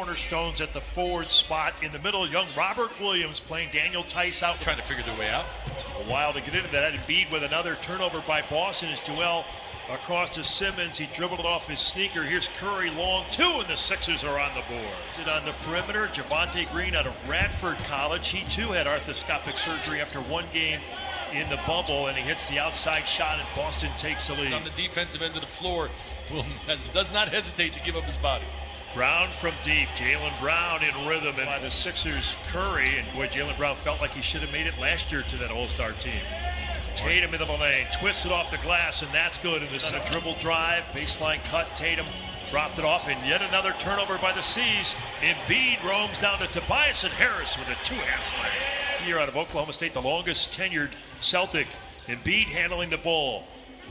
Cornerstones at the forward spot. In the middle, young Robert Williams playing Daniel Tice out. Trying to figure their way out. A while to get into that. Embiid with another turnover by Boston. As Joel across to Simmons. He dribbled it off his sneaker. Here's Curry, long two, and the Sixers are on the board. On the perimeter, Javonte Green out of Radford College. He too had arthroscopic surgery after one game in the bubble, and he hits the outside shot, and Boston takes the lead. On the defensive end of the floor, does not hesitate to give up his body. Brown from deep. Jaylen Brown in rhythm, and by the Sixers, Curry. And boy, Jaylen Brown felt like he should have made it last year to that All-Star team. Tatum into the lane, twists it off the glass, and that's good. And this is a dribble drive, baseline cut. Tatum dropped it off, and yet another turnover by the C's. Embiid roams down to Tobias and Harris with a two-hand slam. Here out of Oklahoma State, the longest tenured Celtic. Embiid handling the ball.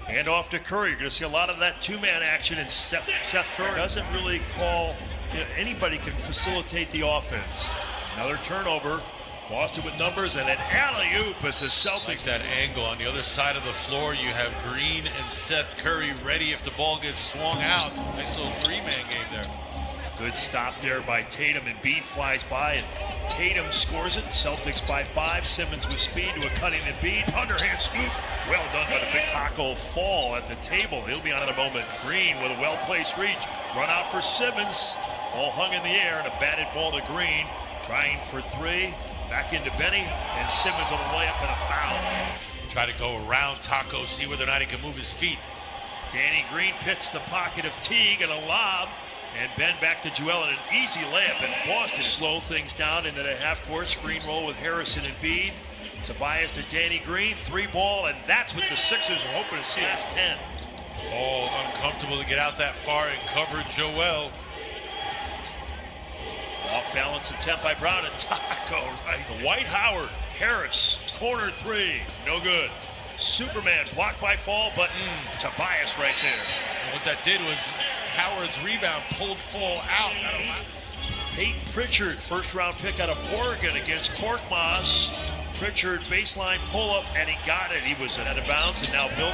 Hand off to Curry. You're going to see a lot of that two-man action, and Seth Curry doesn't really call. Anybody can facilitate the offense. Another turnover. Boston with numbers, and an alley-oop as the Celtics. Like that angle on the other side of the floor. You have Green and Seth Curry ready if the ball gets swung out. Nice little three-man game there. Good stop there by Tatum, and Embiid flies by, and Tatum scores it. Celtics by 5. Simmons with speed to a cutting Embiid. Underhand scoop. Well done by the big taco fall at the table. He'll be on in a moment. Green with a well-placed reach. Run out for Simmons. Ball hung in the air, and a batted ball to Green. Trying for three. Back into Benny, and Simmons on the layup and a foul. Try to go around Taco, see whether or not he can move his feet. Danny Green pits the pocket of Teague and a lob. And Ben back to Joel and an easy layup, and Boston slow things down into the half-court screen roll with Harrison and Embiid. Tobias to Danny Green, 3-ball, and that's what the Sixers are hoping to see. That's 10. Oh, uncomfortable to get out that far and cover Joel. Off-balance attempt by Brown, and Taco right. Dwight Howard, Harris, corner three, no good. Superman blocked by Fall, but Tobias right there. And what that did was Howard's rebound pulled Fall out. Peyton Pritchard, first-round pick out of Oregon against Korkmaz. Pritchard baseline pull-up, and he got it. He was out of bounds, and now Bill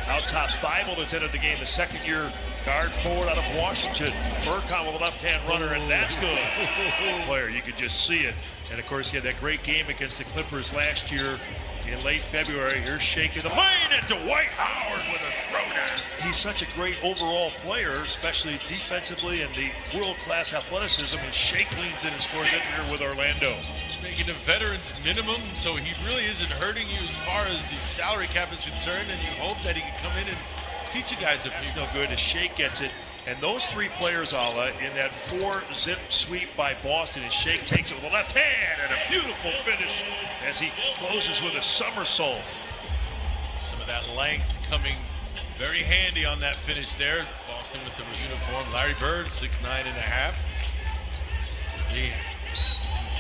out top. Thibault has entered the game, the second-year guard forward out of Washington. Furkan with a left-hand runner, and that's good. Player, you could just see it. And, of course, he had that great game against the Clippers last year in late February. Here's shaking the lane, and Dwight Howard with a throwdown. He's such a great overall player, especially defensively, and the world-class athleticism. And Shake leans in and scores it here with Orlando. Making a veteran's minimum, so he really isn't hurting you as far as the salary cap is concerned, and you hope that he can come in and teach you guys a few. No good as Shake gets it. And those three players, Ala, in that 4-zip sweep by Boston, and Shake takes it with the left hand, and a beautiful finish as he closes with a somersault. Some of that length coming very handy on that finish there. Boston with the uniform. Larry Bird, 6'9.5". The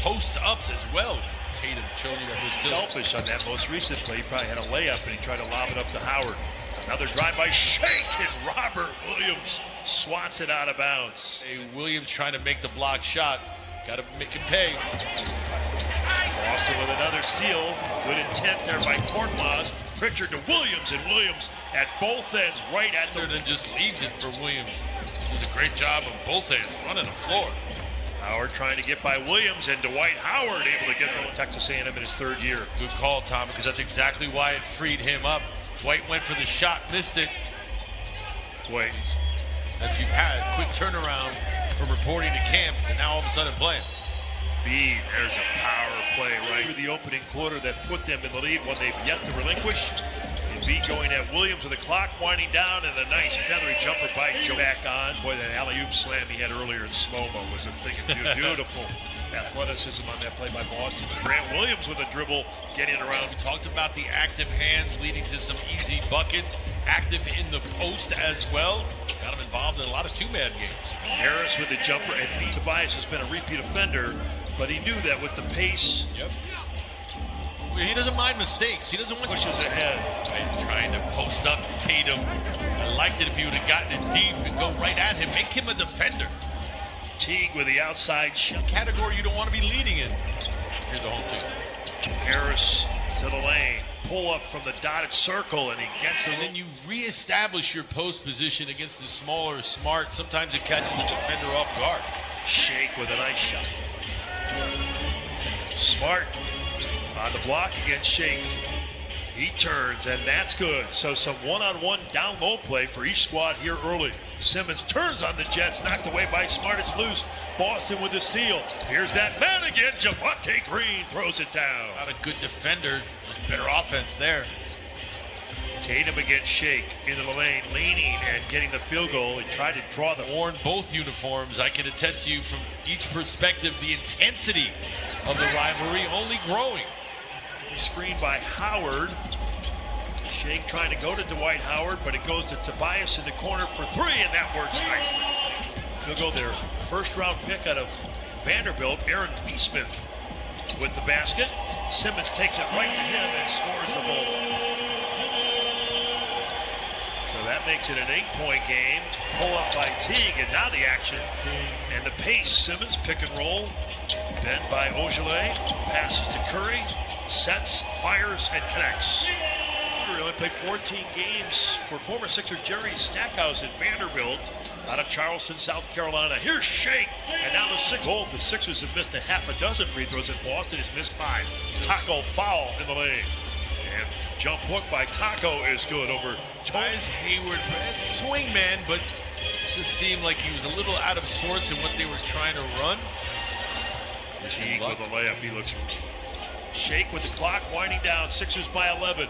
post-ups as well. Tatum showed you that was still selfish on that most recent play. He probably had a layup, and he tried to lob it up to Howard. Another drive by Shake, and Robert Williams swats it out of bounds. Hey, Williams trying to make the block shot. Got to make him pay. Boston with another steal. Good intent there by Korkmaz. Pritchard to Williams, and Williams at both ends right at the... Then just leaves it for Williams. Does a great job on both ends, running the floor. Howard trying to get by Williams, and Dwight Howard able to get to Texas A&M in his third year. Good call, Tom, because that's exactly why it freed him up. Dwight went for the shot, missed it. Boy, that you've had quick turnaround from reporting to camp, and now all of a sudden playing. Embiid, there's a power play right through the opening quarter that put them in the lead, one they've yet to relinquish. Embiid going at Williams with the clock winding down, and a nice feathery jumper by Joe back on. Boy, that alley-oop slam he had earlier in slow-mo was a thing of beautiful athleticism on that play by Boston. Grant Williams with a dribble getting around. We talked about the active hands leading to some easy buckets. Active in the post as well. Got him involved in a lot of two-man games. Harris with the jumper, and Tobias has been a repeat offender, but he knew that with the pace. Yep. He doesn't mind mistakes. He doesn't want pushes ahead. And trying to post up Tatum. I liked it if he would have gotten it deep and go right at him. Make him a defender. Teague with the outside shot. Category you don't want to be leading in. Here's the whole team. Harris to the lane. Pull up from the dotted circle, and he gets it. And then you reestablish your post position against the smaller, smart. Sometimes it catches the defender off guard. Shake with a nice shot. Smart on the block against Shake. He turns, and that's good. So some one-on-one down-low play for each squad here early. Simmons turns on the Jets, knocked away by Smart. It's loose. Boston with the steal. Here's that man again. Javonte Green throws it down. Not a good defender, just better offense there. Tatum against Shake into the lane, leaning and getting the field goal. He tried to draw the Worn both uniforms. I can attest to you from each perspective, the intensity of the rivalry only growing. screen by Howard. Shake trying to go to Dwight Howard, but it goes to Tobias in the corner for three, and that works nicely. Field goal there. First round pick out of Vanderbilt, Aaron Neesmith with the basket. Simmons takes it right to him and scores the ball. So that makes it an 8-point game. Pull up by Teague, and now the action and the pace. Simmons pick and roll. Then by Ogilvy, passes to Curry, sets, fires, and connects. He only played 14 games for former Sixer Jerry Stackhouse at Vanderbilt out of Charleston, South Carolina. Here's Shake, and now the Sixers. Both the Sixers have missed a half a dozen free throws, and Boston has missed 5. Taco foul in the lane. And jump hook by Taco is good over Tyus Hayward, swing man, but just seemed like he was a little out of sorts in what they were trying to run. Teague with a layup. He looks. Shake with the clock winding down. Sixers by 11.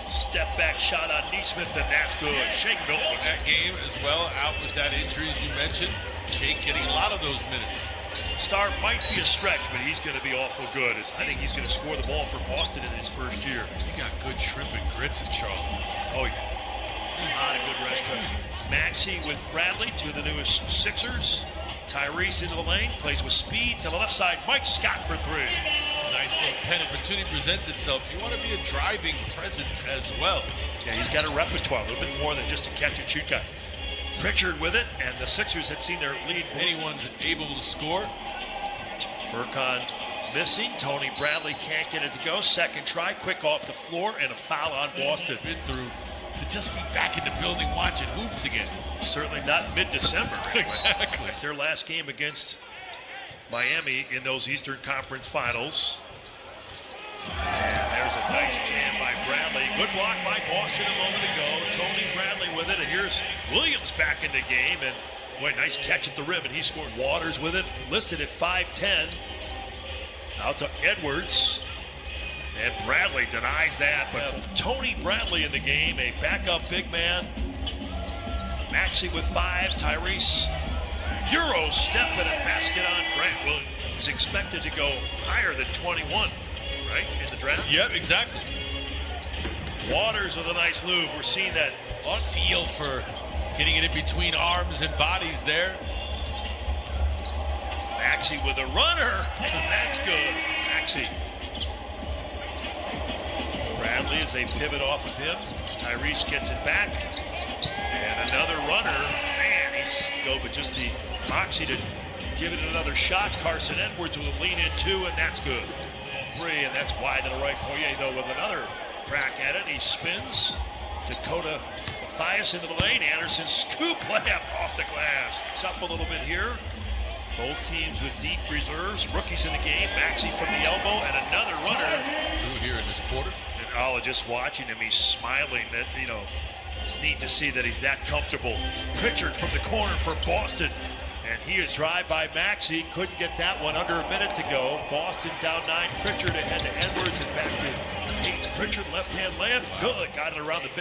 Step back shot on Neesmith, and that's good. Shake built with that game as well. Out with that injury, as you mentioned. Shake getting a lot of those minutes. Star might be a stretch, but he's going to be awful good. I think he's going to score the ball for Boston in his first year. He got good shrimp and grits in Charleston. Oh, yeah. Not a good rest. Maxey with Bradley, two of the newest Sixers. Tyrese into the lane, plays with speed to the left side. Mike Scott for three. Nice little pen opportunity presents itself. You want to be a driving presence as well. Yeah, he's got a repertoire, a little bit more than just a catch and shoot guy. Pritchard with it, and the Sixers had seen their lead. Anyone's able to score. Furkan missing. Tony Bradley can't get it to go. Second try, quick off the floor, and a foul on Boston. Been through to just be back in the building watching hoops again. Certainly not mid-December. Exactly. It's their last game against Miami in those Eastern Conference Finals. And there's a nice jam by Bradley. Good block by Boston a moment ago. Tony Bradley with it, and here's Williams back in the game. And boy, nice catch at the rim, and he scored. Waters with it, listed at 5'10". Out to Edwards. And Bradley denies that, but Tony Bradley in the game, a backup big man. Maxey with 5, Tyrese. Euro step and a basket on Grant Williams. He's expected to go higher than 21, right, in the draft? Yep, exactly. Waters with a nice move. We're seeing that on feel for getting it in between arms and bodies there. Maxey with a runner. That's good. Maxey. Bradley as they pivot off of him. Tyrese gets it back. And another runner. Man, he's go, but just the moxie to give it another shot. Carson Edwards with a lean in 2, and that's good. 3, and that's wide to the right. Poirier, though, with another crack at it. He spins. Dakota Mathias into the lane. Anderson scoop layup off the glass. It's up a little bit here. Both teams with deep reserves. Rookies in the game. Maxey from the elbow, and another runner. Through here in this quarter. And just watching him, he's smiling. That, it's neat to see that he's that comfortable. Pritchard from the corner for Boston. And he is drive by Maxey. Couldn't get that one under a minute to go. Boston down 9. Pritchard ahead to Edwards and back to Pritchard. Left-hand layup. Good. Got it around the